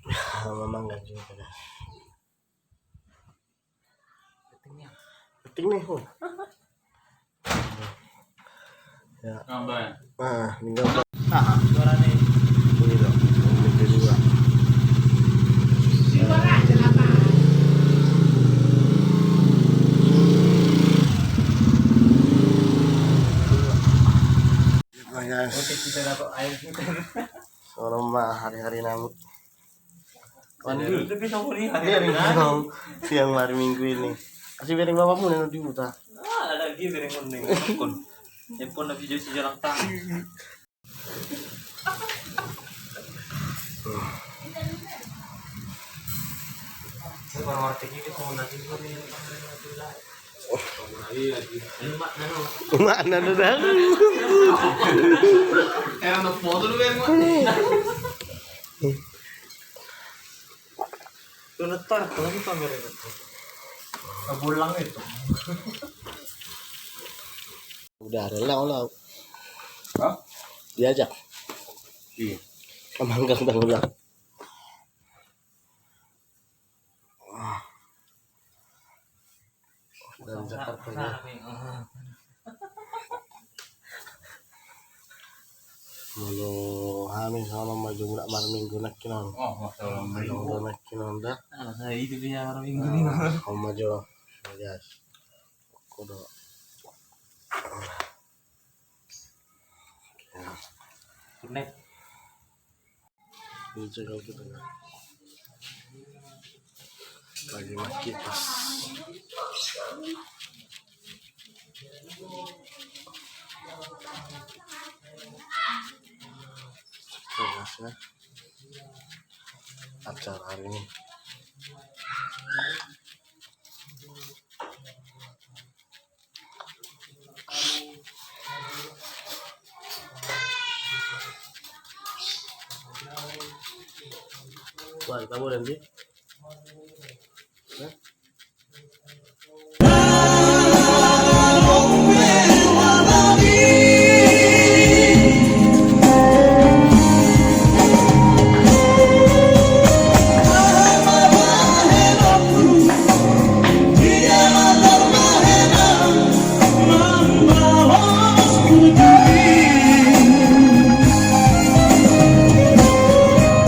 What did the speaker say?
Memang enggak juga guys. Pentingnya. Penting nih, ya. Gambar. Nah, ini gambar. Nah, suara nih. Ini dong, yang kedua. Nah, guys. Kita dapat air kita. Soalnya mah hari-hari namun. Mandi. Tapi sama nih Hari siang hari Minggu ini. Kasih piring bapakmu nih di buta. Ada lagi piring kuning. Handphone na video si jalan tang. Sekarang market ini kau nanti kau ni Mana tu dah? Era no foto do mesmo. Tu letar tu lagi kamera itu. Kebulang itu. Udah rela. Hah? Diajak. Iya. Kemanggang udah. Dan Jakarta ya. Mulu hamil sama maju budak mar minggu nak kinon. Oh, masalah Minggu nak kinon dah. saya itu dia orang minggu ni. Kau maju. Guys. Kudo. Connect. Ini jaga kita. Lagi makipas. Tugasnya acara hari ini. Wah, kamu nanti